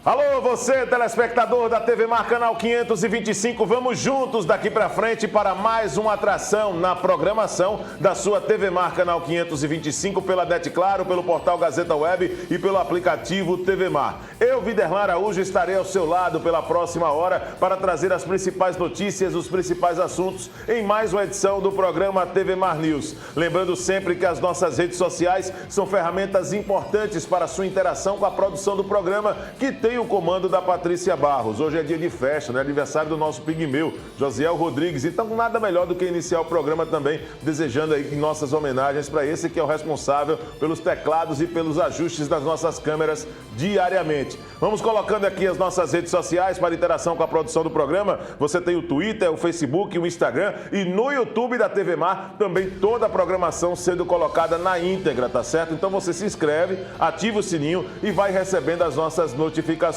Alô, você, telespectador da TV Mar Canal 525, vamos juntos daqui para frente para mais uma atração na programação da sua TV Mar Canal 525 pela NET Claro, pelo portal Gazeta Web e pelo aplicativo TV Mar. Eu, Viderlan Araújo, estarei ao seu lado pela próxima hora para trazer as principais notícias, os principais assuntos em mais uma edição do programa TV Mar News. Lembrando sempre que as nossas redes sociais são ferramentas importantes para a sua interação com a produção do programa, que tem o comando da Patrícia Barros. Hoje é dia de festa, né? Aniversário do nosso pigmeu, Josiel Rodrigues. Então, nada melhor do que iniciar o programa também desejando aí nossas homenagens para esse que é o responsável pelos teclados e pelos ajustes das nossas câmeras diariamente. Vamos colocando aqui as nossas redes sociais para interação com a produção do programa. Você tem o Twitter, o Facebook, o Instagram e no YouTube da TV Mar também toda a programação sendo colocada na íntegra, tá certo? Então você se inscreve, ativa o sininho e vai recebendo as nossas notificações.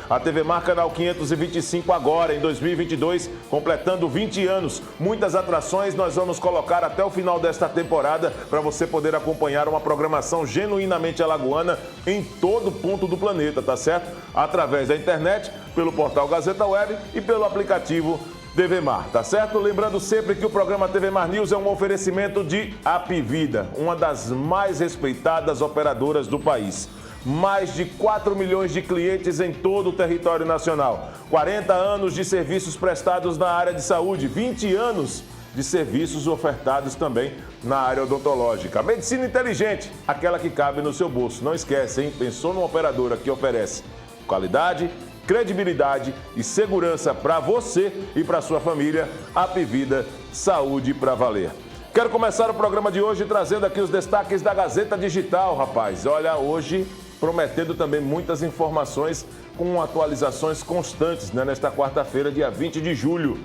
A TV Mar Canal 525 agora, em 2022, completando 20 anos. Muitas atrações nós vamos colocar até o final desta temporada para você poder acompanhar uma programação genuinamente alagoana em todo ponto do planeta, tá certo? Através da internet, pelo portal Gazeta Web e pelo aplicativo TV Mar, tá certo? Lembrando sempre que o programa TV Mar News é um oferecimento de Apvida, uma das mais respeitadas operadoras do país. Mais de 4 milhões de clientes em todo o território nacional. 40 anos de serviços prestados na área de saúde, 20 anos de serviços ofertados também na área odontológica. Medicina inteligente, aquela que cabe no seu bolso. Não esquece, hein? Pensou numa operadora que oferece qualidade, credibilidade e segurança para você e para sua família. Apvida, saúde para valer. Quero começar o programa de hoje trazendo aqui os destaques da Gazeta Digital, rapaz. Olha, hoje prometendo também muitas informações com atualizações constantes, né? Nesta quarta-feira, dia 20 de julho.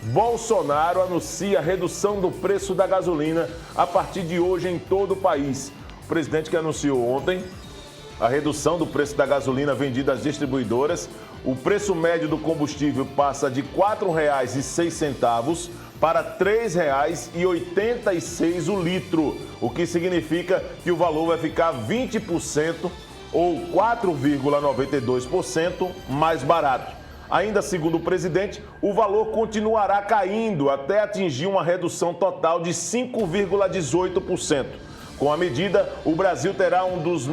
Bolsonaro anuncia redução do preço da gasolina a partir de hoje em todo o país. O presidente que anunciou ontem a redução do preço da gasolina vendida às distribuidoras. O preço médio do combustível passa de R$ 4,06 para R$ 3,86 o litro, o que significa que o valor vai ficar 20% ou 4,92% mais barato. Ainda segundo o presidente, o valor continuará caindo até atingir uma redução total de 5,18%. Com a medida, o Brasil terá um dos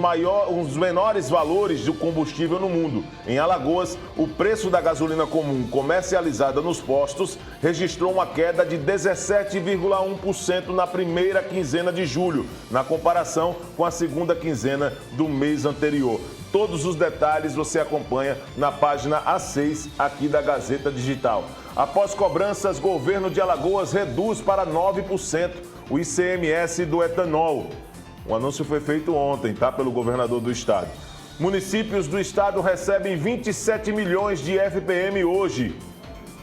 menores valores do combustível no mundo. Em Alagoas, o preço da gasolina comum comercializada nos postos registrou uma queda de 17,1% na primeira quinzena de julho, na comparação com a segunda quinzena do mês anterior. Todos os detalhes você acompanha na página A6 aqui da Gazeta Digital. Após cobranças, governo de Alagoas reduz para 9% o ICMS do etanol. O anúncio foi feito ontem, tá? Pelo governador do estado. Municípios do estado recebem 27 milhões de FPM hoje,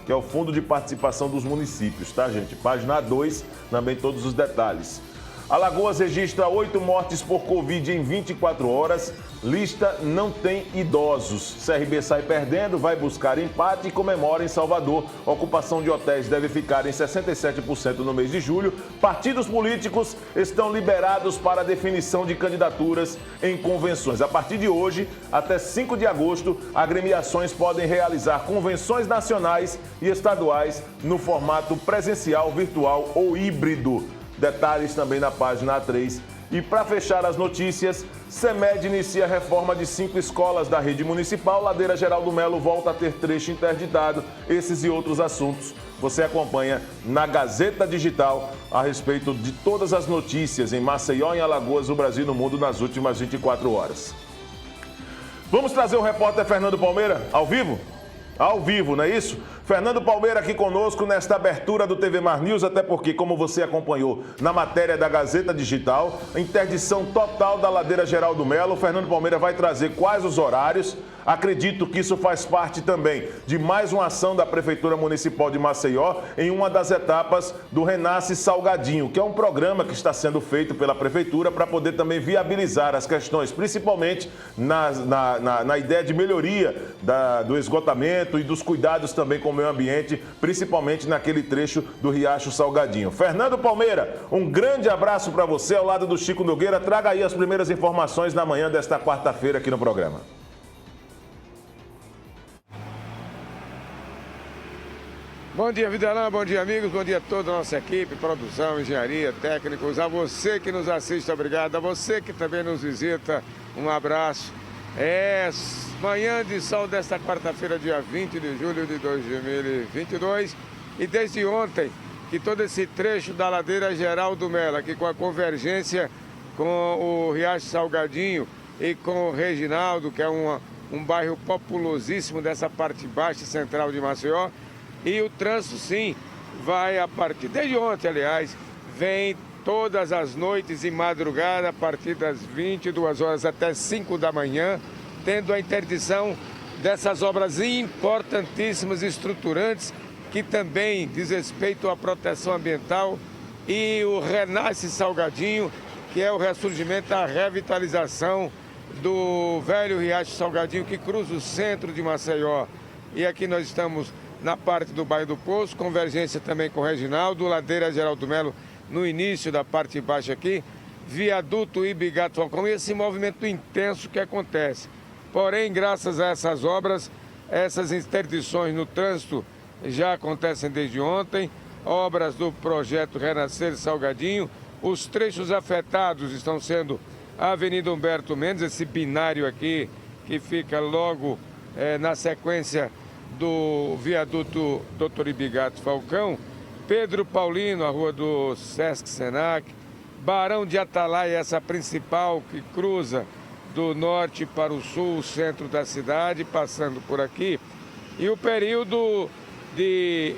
que é o Fundo de Participação dos Municípios, tá, gente? Página 2, também todos os detalhes. Alagoas registra 8 mortes por Covid em 24 horas. Lista não tem idosos. CRB sai perdendo, vai buscar empate e comemora em Salvador. A ocupação de hotéis deve ficar em 67% no mês de julho. Partidos políticos estão liberados para a definição de candidaturas em convenções. A partir de hoje, até 5 de agosto, agremiações podem realizar convenções nacionais e estaduais no formato presencial, virtual ou híbrido. Detalhes também na página A3. E para fechar as notícias, CEMED inicia a reforma de 5 escolas da rede municipal. Ladeira Geraldo Melo volta a ter trecho interditado. Esses e outros assuntos você acompanha na Gazeta Digital a respeito de todas as notícias em Maceió, em Alagoas, no Brasil e no mundo nas últimas 24 horas. Vamos trazer o repórter Fernando Palmeira ao vivo? Ao vivo, não é isso? Fernando Palmeira aqui conosco nesta abertura do TV Mar News, até porque, como você acompanhou na matéria da Gazeta Digital, interdição total da Ladeira Geraldo Melo. O Fernando Palmeira vai trazer quais os horários. Acredito que isso faz parte também de mais uma ação da Prefeitura Municipal de Maceió em uma das etapas do Renasce Salgadinho, que é um programa que está sendo feito pela Prefeitura para poder também viabilizar as questões, principalmente na ideia de melhoria do esgotamento e dos cuidados também com o meio ambiente, principalmente naquele trecho do Riacho Salgadinho. Fernando Palmeira, um grande abraço para você ao lado do Chico Nogueira. Traga aí as primeiras informações na manhã desta quarta-feira aqui no programa. Bom dia, Videlão, bom dia, amigos, bom dia a toda a nossa equipe, produção, engenharia, técnicos, a você que nos assiste, obrigado, a você que também nos visita, um abraço. Manhã de sol desta quarta-feira, dia 20 de julho de 2022, e desde ontem que todo esse trecho da ladeira Geraldo Mello, aqui com a convergência com o Riacho Salgadinho e com o Reginaldo, que é um bairro populosíssimo dessa parte baixa central de Maceió. E o trânsito, sim, vai desde ontem, aliás, vem todas as noites e madrugada, a partir das 22 horas até 5 da manhã, tendo a interdição dessas obras importantíssimas, estruturantes, que também diz respeito à proteção ambiental, e o Renasce Salgadinho, que é o ressurgimento, a revitalização do velho Riacho Salgadinho, que cruza o centro de Maceió. E aqui nós estamos na parte do bairro do Poço, convergência também com o Reginaldo, ladeira Geraldo Mello no início da parte baixa aqui, viaduto Ibigato Falcão, e esse movimento intenso que acontece. Porém, graças a essas obras, essas interdições no trânsito já acontecem desde ontem, obras do projeto Renascer Salgadinho. Os trechos afetados estão sendo a Avenida Humberto Mendes, esse binário aqui que fica logo na sequência do viaduto Dr. Ibigato Falcão, Pedro Paulino, a rua do Sesc Senac, Barão de Atalaia, essa principal que cruza do norte para o sul, o centro da cidade, passando por aqui. E o período de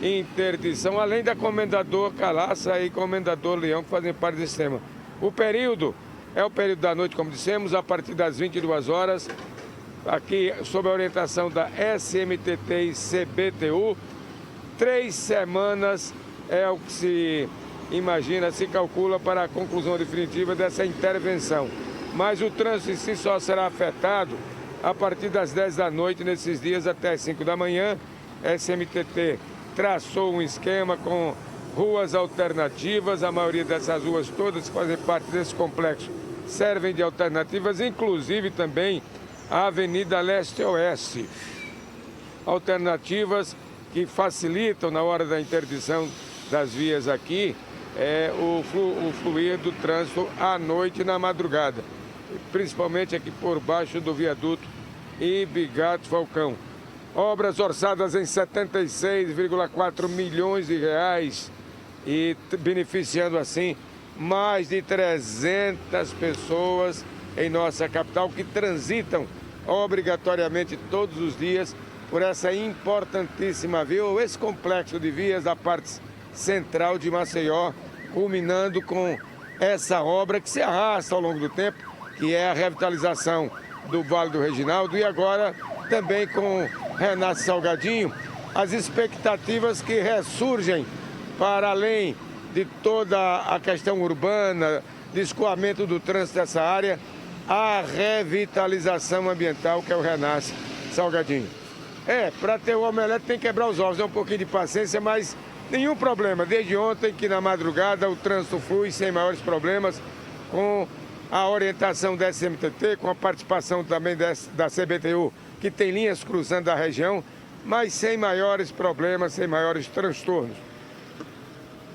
interdição, além da Comendador Calaça e Comendador Leão, que fazem parte desse tema. O período é o período da noite, como dissemos, a partir das 22 horas, aqui sob a orientação da SMTT e CBTU. 3 semanas é o que se imagina, se calcula para a conclusão definitiva dessa intervenção. Mas o trânsito em si só será afetado a partir das 10 da noite, nesses dias até as 5 da manhã. SMTT traçou um esquema com ruas alternativas, a maioria dessas ruas todas que fazem parte desse complexo servem de alternativas, inclusive também a Avenida Leste-Oeste. Alternativas que facilitam na hora da interdição das vias aqui o fluir do trânsito à noite e na madrugada, principalmente aqui por baixo do viaduto Ibigato Falcão. Obras orçadas em 76,4 milhões de reais e beneficiando assim mais de 300 pessoas em nossa capital que transitam obrigatoriamente todos os dias por essa importantíssima via, ou esse complexo de vias da parte central de Maceió, culminando com essa obra que se arrasta ao longo do tempo, que é a revitalização do Vale do Reginaldo, e agora também com Renasce Salgadinho, as expectativas que ressurgem para além de toda a questão urbana, de escoamento do trânsito dessa área, a revitalização ambiental, que é o Renasce Salgadinho. Para ter o omelete tem que quebrar os ovos, é um pouquinho de paciência, mas nenhum problema. Desde ontem que na madrugada o trânsito flui sem maiores problemas, com a orientação da SMTT, com a participação também da CBTU, que tem linhas cruzando a região, mas sem maiores problemas, sem maiores transtornos.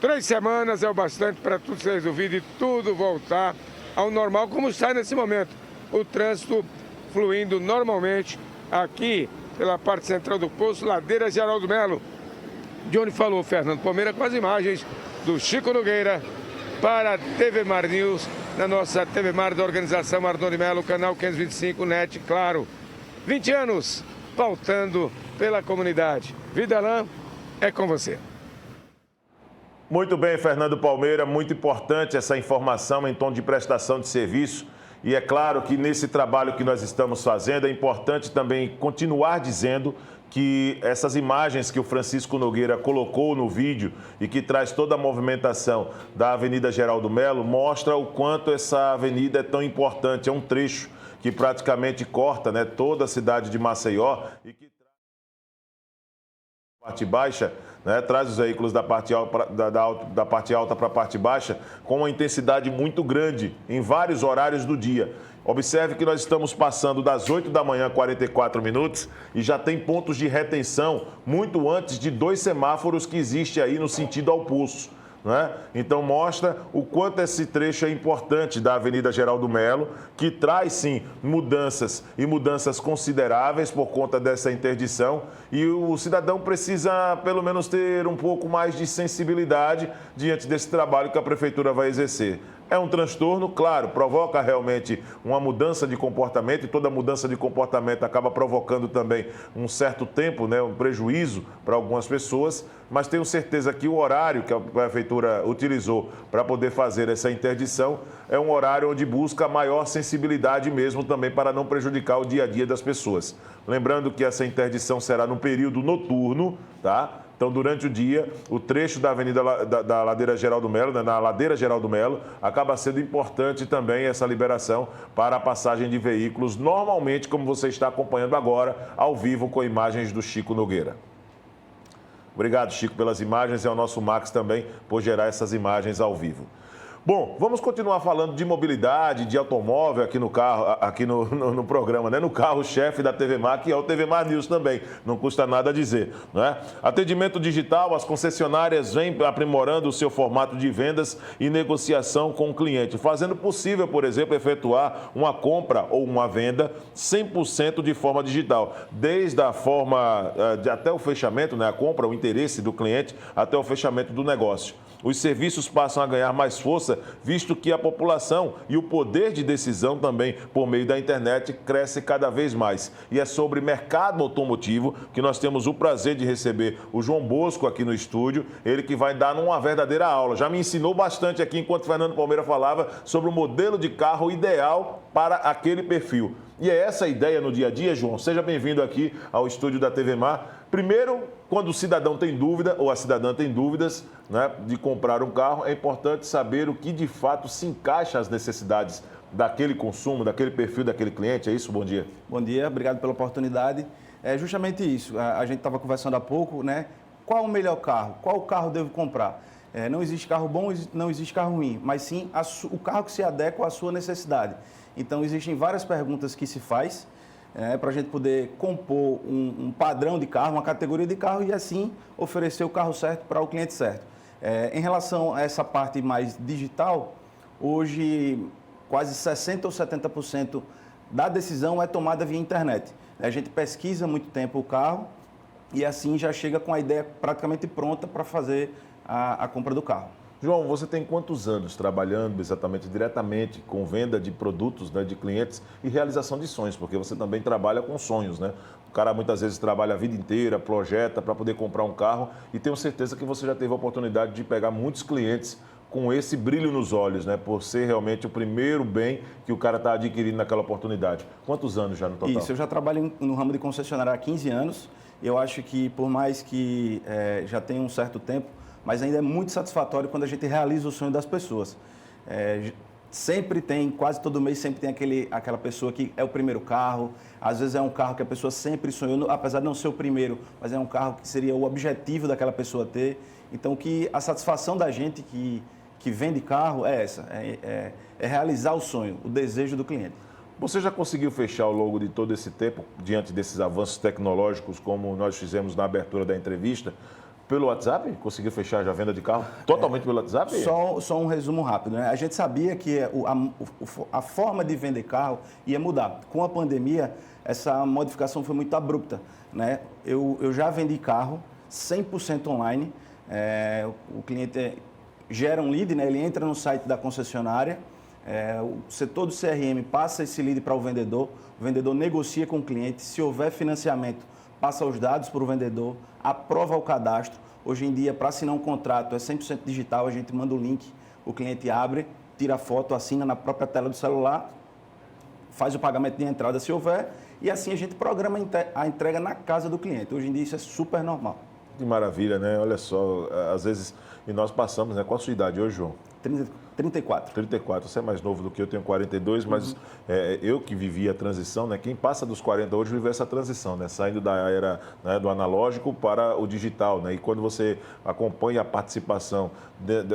3 semanas é o bastante para tudo ser resolvido e tudo voltar ao normal, como está nesse momento. O trânsito fluindo normalmente aqui pela parte central do Poço, ladeira Geraldo Mello, de onde falou Fernando Palmeira, com as imagens do Chico Nogueira para a TV Mar News, na nossa TV Mar da organização Ardoni Mello, canal 525, NET, claro. 20 anos pautando pela comunidade. Videlão, é com você. Muito bem, Fernando Palmeira, muito importante essa informação em tom de prestação de serviço. E é claro que nesse trabalho que nós estamos fazendo, é importante também continuar dizendo que essas imagens que o Francisco Nogueira colocou no vídeo e que traz toda a movimentação da Avenida Geraldo Mello, mostra o quanto essa avenida é tão importante. É um trecho que praticamente corta, né, toda a cidade de Maceió e que parte baixa, né, traz os veículos da parte alta para a parte baixa com uma intensidade muito grande em vários horários do dia. Observe que nós estamos passando das 8 da manhã, 44 minutos, e já tem pontos de retenção muito antes de 2 semáforos que existem aí no sentido ao Poço. Né? Então mostra o quanto esse trecho é importante da Avenida Geraldo Melo, que traz sim mudanças e mudanças consideráveis por conta dessa interdição, e o cidadão precisa pelo menos ter um pouco mais de sensibilidade diante desse trabalho que a prefeitura vai exercer. É um transtorno, claro, provoca realmente uma mudança de comportamento, e toda mudança de comportamento acaba provocando também um certo tempo, né, um prejuízo para algumas pessoas, mas tenho certeza que o horário que a prefeitura utilizou para poder fazer essa interdição é um horário onde busca maior sensibilidade mesmo também para não prejudicar o dia a dia das pessoas. Lembrando que essa interdição será no período noturno, tá? Então, durante o dia, o trecho da Avenida da Ladeira Geraldo Melo, né, na Ladeira Geraldo Melo, acaba sendo importante também essa liberação para a passagem de veículos, normalmente, como você está acompanhando agora, ao vivo, com imagens do Chico Nogueira. Obrigado, Chico, pelas imagens, e ao nosso Max também por gerar essas imagens ao vivo. Bom, vamos continuar falando de mobilidade, de automóvel aqui no carro, aqui no programa, né? No carro-chefe da TV Mar, que é o TV Mar News também, não custa nada dizer, né? Atendimento digital, as concessionárias vêm aprimorando o seu formato de vendas e negociação com o cliente, fazendo possível, por exemplo, efetuar uma compra ou uma venda 100% de forma digital, desde a forma até o fechamento, né? A compra, o interesse do cliente, até o fechamento do negócio. Os serviços passam a ganhar mais força, visto que a população e o poder de decisão também, por meio da internet, cresce cada vez mais. E é sobre mercado automotivo que nós temos o prazer de receber o João Bosco aqui no estúdio, ele que vai dar uma verdadeira aula. Já me ensinou bastante aqui, enquanto Fernando Palmeira falava, sobre o modelo de carro ideal para aquele perfil. E é essa a ideia no dia a dia, João. Seja bem-vindo aqui ao estúdio da TV Mar. Primeiro, quando o cidadão tem dúvida, ou a cidadã tem dúvidas, né, de comprar um carro, é importante saber o que de fato se encaixa às necessidades daquele consumo, daquele perfil, daquele cliente. É isso? Bom dia. Bom dia, obrigado pela oportunidade. É justamente isso. A gente estava conversando há pouco, né? Qual o melhor carro? Qual carro devo comprar? Não existe carro bom, não existe carro ruim, mas sim o carro que se adequa à sua necessidade. Então, existem várias perguntas que se faz para a gente poder compor um padrão de carro, uma categoria de carro, e assim oferecer o carro certo para o cliente certo. Em relação a essa parte mais digital, hoje quase 60% ou 70% da decisão é tomada via internet. A gente pesquisa muito tempo o carro e assim já chega com a ideia praticamente pronta para fazer a compra do carro. João, você tem quantos anos trabalhando exatamente, diretamente com venda de produtos, né, de clientes e realização de sonhos? Porque você também trabalha com sonhos, né? O cara muitas vezes trabalha a vida inteira, projeta para poder comprar um carro, e tenho certeza que você já teve a oportunidade de pegar muitos clientes com esse brilho nos olhos, né? Por ser realmente o primeiro bem que o cara está adquirindo naquela oportunidade. Quantos anos já no total? Isso, eu já trabalho no ramo de concessionária há 15 anos. Eu acho que, por mais que já tenha um certo tempo, mas ainda é muito satisfatório quando a gente realiza o sonho das pessoas. Sempre tem, quase todo mês, sempre tem aquela pessoa que é o primeiro carro, às vezes é um carro que a pessoa sempre sonhou, apesar de não ser o primeiro, mas é um carro que seria o objetivo daquela pessoa ter. Então, que a satisfação da gente que vende carro é essa, é realizar o sonho, o desejo do cliente. Você já conseguiu fechar ao longo de todo esse tempo, diante desses avanços tecnológicos, como nós fizemos na abertura da entrevista, pelo WhatsApp? Conseguiu fechar já a venda de carro totalmente pelo WhatsApp? Só um resumo rápido, né? A gente sabia que a forma de vender carro ia mudar. Com a pandemia, essa modificação foi muito abrupta, né? Eu já vendi carro 100% online. O cliente gera um lead, né? Ele entra no site da concessionária, o setor do CRM passa esse lead para o vendedor negocia com o cliente, se houver financiamento, passa os dados para o vendedor, aprova o cadastro. Hoje em dia, para assinar um contrato, é 100% digital, a gente manda o link, o cliente abre, tira a foto, assina na própria tela do celular, faz o pagamento de entrada se houver, e assim a gente programa a entrega na casa do cliente. Hoje em dia isso é super normal. Que maravilha, né? Olha só, às vezes, e nós passamos, né? Qual a sua idade hoje, João? 34. 34, você é mais novo do que eu, tenho 42, mas eu que vivi a transição, né? Quem passa dos 40 hoje vive essa transição, né? Saindo da era, né, do analógico para o digital, né? E quando você acompanha a participação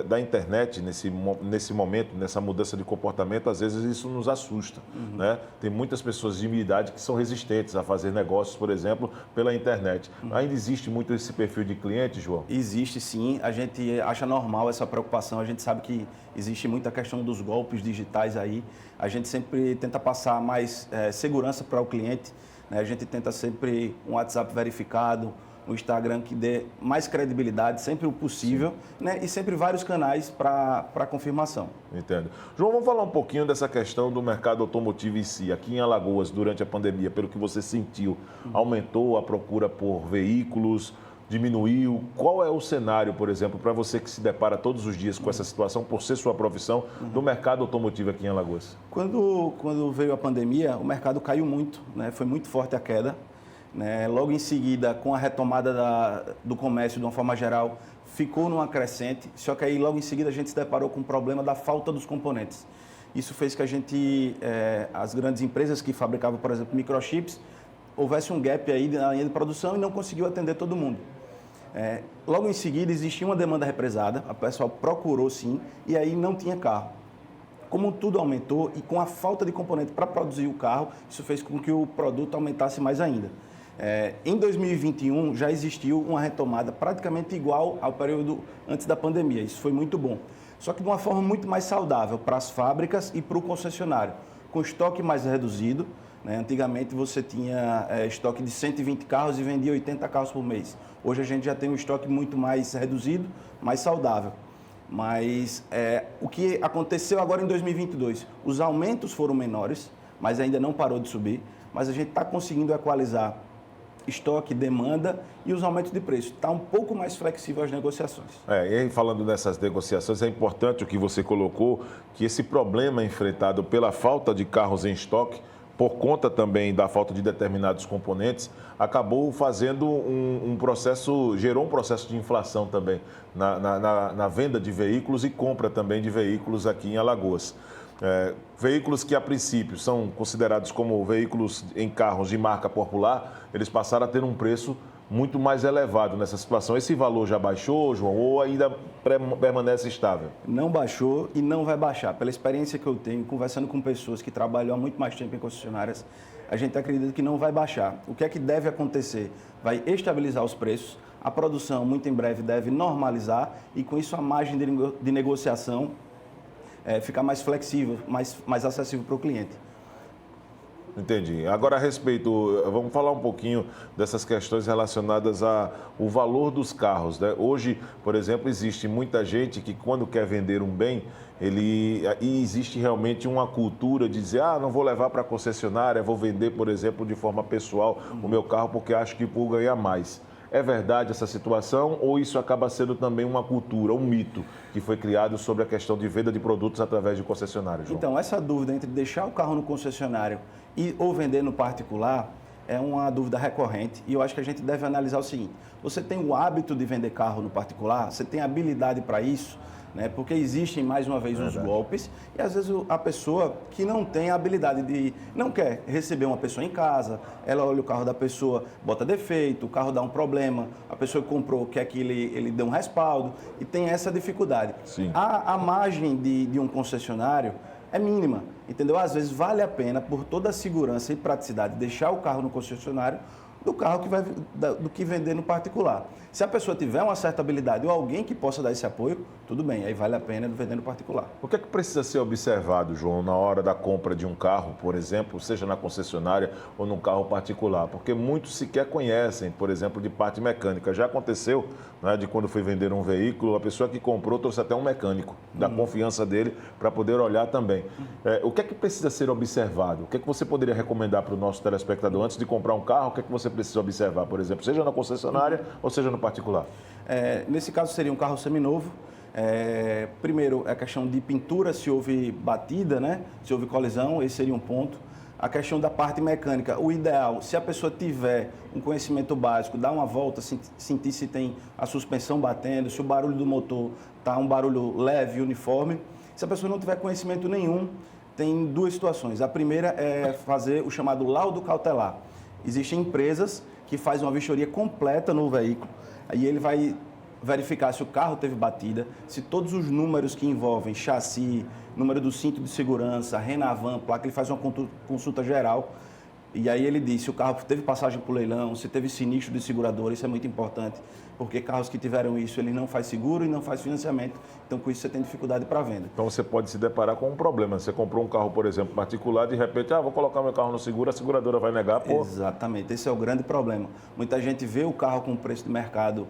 da internet nesse momento, nessa mudança de comportamento, às vezes isso nos assusta, né? Tem muitas pessoas de minha idade que são resistentes a fazer negócios, por exemplo, pela internet. Ainda existe muito esse perfil de cliente, João? Existe sim, a gente acha normal essa preocupação, a gente sabe que existe muita questão dos golpes digitais aí, a gente sempre tenta passar mais segurança para o cliente, né? A gente tenta sempre um WhatsApp verificado, um Instagram que dê mais credibilidade, sempre o possível, né? E sempre vários canais para confirmação. Entendo. João, vamos falar um pouquinho dessa questão do mercado automotivo em si. Aqui em Alagoas, durante a pandemia, pelo que você sentiu, aumentou a procura por veículos? Diminuiu? Qual é o cenário, por exemplo, para você que se depara todos os dias com essa situação, por ser sua profissão, do mercado automotivo aqui em Alagoas? Quando veio a pandemia, o mercado caiu muito, né? Foi muito forte a queda, né? Logo em seguida, com a retomada do comércio de uma forma geral, ficou numa crescente, só que aí logo em seguida a gente se deparou com o problema da falta dos componentes. Isso fez que as grandes empresas que fabricavam, por exemplo, microchips, houvesse um gap aí na linha de produção e não conseguiu atender todo mundo. Logo em seguida, existia uma demanda represada, a pessoa procurou sim, e aí não tinha carro. Como tudo aumentou e com a falta de componente para produzir o carro, isso fez com que o produto aumentasse mais ainda. Em 2021, já existiu uma retomada praticamente igual ao período antes da pandemia, isso foi muito bom. Só que de uma forma muito mais saudável para as fábricas e para o concessionário, com estoque mais reduzido. Antigamente você tinha estoque de 120 carros e vendia 80 carros por mês. Hoje a gente já tem um estoque muito mais reduzido, mais saudável. Mas o que aconteceu agora em 2022? Os aumentos foram menores, mas ainda não parou de subir. Mas a gente está conseguindo equalizar estoque, demanda e os aumentos de preço. Está um pouco mais flexível as negociações. E aí, falando dessas negociações, é importante o que você colocou, que esse problema enfrentado pela falta de carros em estoque, por conta também da falta de determinados componentes, acabou fazendo gerou um processo de inflação também na venda de veículos e compra também de veículos aqui em Alagoas. Veículos que a princípio são considerados como veículos em carros de marca popular, eles passaram a ter um preço muito mais elevado nessa situação. Esse valor já baixou, João, ou ainda permanece estável? Não baixou e não vai baixar. Pela experiência que eu tenho, conversando com pessoas que trabalham há muito mais tempo em concessionárias, a gente acredita que não vai baixar. O que é que deve acontecer? Vai estabilizar os preços, a produção muito em breve deve normalizar e com isso a margem de negociação ficar mais flexível, mais acessível para o cliente. Entendi. Agora, a respeito, vamos falar um pouquinho dessas questões relacionadas ao valor dos carros, né? Hoje, por exemplo, existe muita gente que, quando quer vender um bem, e existe realmente uma cultura de dizer, não vou levar para a concessionária, vou vender, por exemplo, de forma pessoal o meu carro porque acho que vou ganhar mais. É verdade essa situação ou isso acaba sendo também uma cultura, um mito que foi criado sobre a questão de venda de produtos através de concessionários, João? Então, essa dúvida entre deixar o carro no concessionário ou vender no particular é uma dúvida recorrente e eu acho que a gente deve analisar o seguinte: você tem o hábito de vender carro no particular, você tem habilidade para isso, né? Porque existem, mais uma vez, os golpes e às vezes a pessoa que não tem a habilidade não quer receber uma pessoa em casa, ela olha o carro da pessoa, bota defeito, o carro dá um problema, a pessoa que comprou quer que ele dê um respaldo e tem essa dificuldade. Sim. A margem de um concessionário é mínima, entendeu? Às vezes vale a pena, por toda a segurança e praticidade, deixar o carro no concessionário do que vender no particular. Se a pessoa tiver uma certa habilidade ou alguém que possa dar esse apoio, tudo bem, aí vale a pena vender no particular. O que é que precisa ser observado, João, na hora da compra de um carro, por exemplo, seja na concessionária ou num carro particular? Porque muitos sequer conhecem, por exemplo, de parte mecânica. Já aconteceu, né, de quando fui vender um veículo, a pessoa que comprou trouxe até um mecânico, da confiança dele, para poder olhar também. O que é que precisa ser observado? O que é que você poderia recomendar para o nosso telespectador antes de comprar um carro? O que é que você precisa observar, por exemplo, seja na concessionária ou seja no particular? Nesse caso seria um carro seminovo. Primeiro, a questão de pintura, se houve batida, né? Se houve colisão, esse seria um ponto. a questão da parte mecânica. O ideal, se a pessoa tiver um conhecimento básico, dar uma volta, sentir se tem a suspensão batendo, se o barulho do motor está um barulho leve, uniforme. Se a pessoa não tiver conhecimento nenhum, tem duas situações. A primeira é fazer o chamado laudo cautelar. Existem empresas que fazem uma vistoria completa no veículo, aí ele vai verificar se o carro teve batida, se todos os números que envolvem chassi, número do cinto de segurança, Renavan, placa, ele faz uma consulta geral e aí ele diz se o carro teve passagem por leilão, se teve sinistro de seguradora, isso é muito importante, porque carros que tiveram isso, ele não faz seguro e não faz financiamento, então com isso você tem dificuldade para venda. Então você pode se deparar com um problema. Você comprou um carro, por exemplo, particular, de repente, vou colocar meu carro no seguro, a seguradora vai negar, pô. Exatamente, esse é o grande problema. Muita gente vê o carro com preço de mercado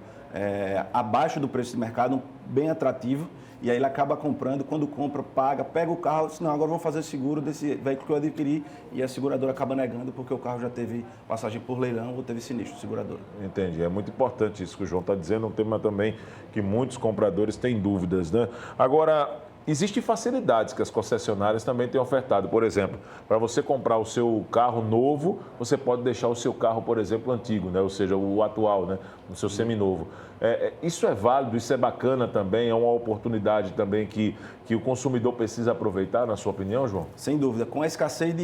abaixo do preço de mercado, bem atrativo, e aí ele acaba comprando, quando compra, paga, pega o carro, diz, não, agora vou fazer seguro desse veículo que eu adquiri, e a seguradora acaba negando porque o carro já teve passagem por leilão ou teve sinistro de seguradora. Entendi, é muito importante isso que o João está dizendo, um tema também que muitos compradores têm dúvidas, né? Agora, existem facilidades que as concessionárias também têm ofertado. Por exemplo, para você comprar o seu carro novo, você pode deixar o seu carro, por exemplo, antigo, né? Ou seja, o atual, né? O seu seminovo. Isso é válido, isso é bacana também, é uma oportunidade também que o consumidor precisa aproveitar, na sua opinião, João? Sem dúvida. Com a escassez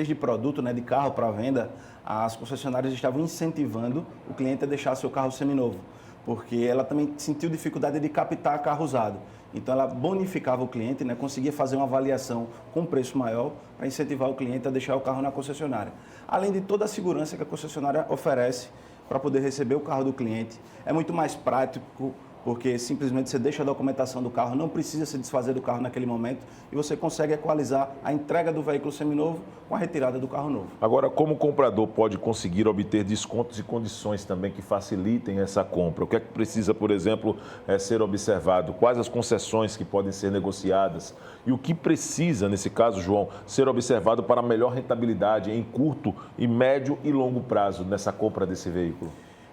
de produto, né, de carro para venda, as concessionárias estavam incentivando o cliente a deixar seu carro seminovo, porque ela também sentiu dificuldade de captar carro usado. Então, ela bonificava o cliente, né, conseguia fazer uma avaliação com preço maior para incentivar o cliente a deixar o carro na concessionária. Além de toda a segurança que a concessionária oferece para poder receber o carro do cliente. É muito mais prático, porque simplesmente você deixa a documentação do carro, não precisa se desfazer do carro naquele momento e você consegue equalizar a entrega do veículo seminovo com a retirada do carro novo. Agora, como o comprador pode conseguir obter descontos e condições também que facilitem essa compra? O que é que precisa, por exemplo, ser observado? Quais as concessões que podem ser negociadas? E o que precisa, nesse caso, João, ser observado para melhor rentabilidade em curto, e médio e longo prazo nessa compra desse veículo?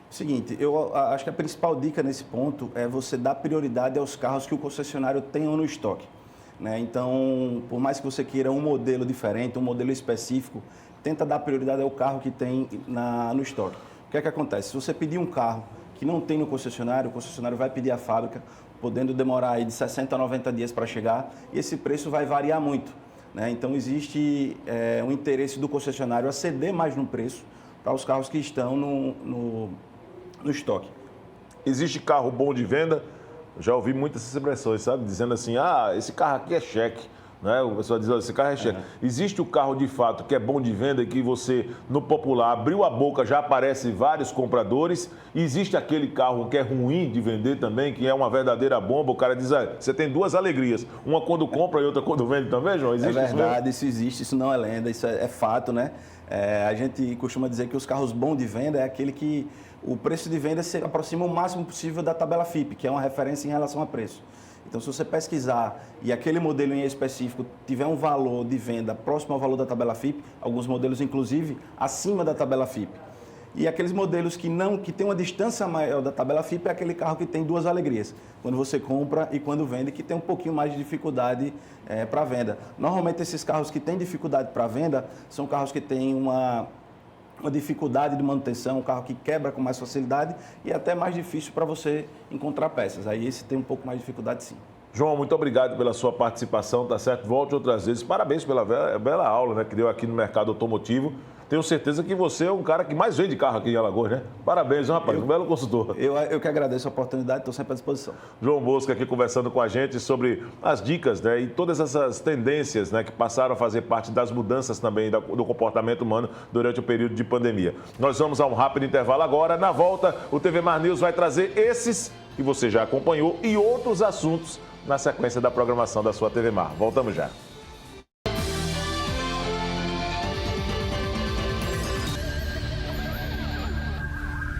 Seguinte, eu acho que a principal dica nesse ponto é você dar prioridade aos carros que o concessionário tem no estoque, né? Então, por mais que você queira um modelo diferente, um modelo específico, tenta dar prioridade ao carro que tem no estoque. O que é que acontece? Se você pedir um carro que não tem no concessionário, o concessionário vai pedir à fábrica, podendo demorar aí de 60 a 90 dias para chegar, e esse preço vai variar muito, né? Então, existe um interesse do concessionário a ceder mais no preço para os carros que estão no estoque. Existe carro bom de venda? Eu já ouvi muitas expressões, sabe? Dizendo assim, esse carro aqui é cheque. Né? O pessoal diz, esse carro é cheque. Existe o carro de fato que é bom de venda e que você, no popular, abriu a boca, já aparece vários compradores. E existe aquele carro que é ruim de vender também, que é uma verdadeira bomba. O cara diz, você tem duas alegrias. Uma quando compra e outra quando vende também, João? Existe é verdade, isso existe, isso não é lenda, isso é fato, né? A gente costuma dizer que os carros bons de venda é aquele que o preço de venda se aproxima o máximo possível da tabela FIPE, que é uma referência em relação a preço. Então, se você pesquisar e aquele modelo em específico tiver um valor de venda próximo ao valor da tabela FIPE, alguns modelos, inclusive, acima da tabela FIPE. E aqueles modelos que têm uma distância maior da tabela FIPE é aquele carro que tem duas alegrias, quando você compra e quando vende, que tem um pouquinho mais de dificuldade para venda. Normalmente, esses carros que têm dificuldade para venda são carros que têm uma dificuldade de manutenção, um carro que quebra com mais facilidade e é até mais difícil para você encontrar peças. Aí esse tem um pouco mais de dificuldade, sim. João, muito obrigado pela sua participação, tá certo? Volte outras vezes. Parabéns pela bela aula, né, que deu aqui no mercado automotivo. Tenho certeza que você é um cara que mais vende carro aqui em Alagoas, né? Parabéns, rapaz, um belo consultor. Eu que agradeço a oportunidade, estou sempre à disposição. João Bosco aqui conversando com a gente sobre as dicas, né, e todas essas tendências, né, que passaram a fazer parte das mudanças também do comportamento humano durante o período de pandemia. Nós vamos a um rápido intervalo agora. Na volta, o TV Mar News vai trazer esses que você já acompanhou e outros assuntos na sequência da programação da sua TV Mar. Voltamos já.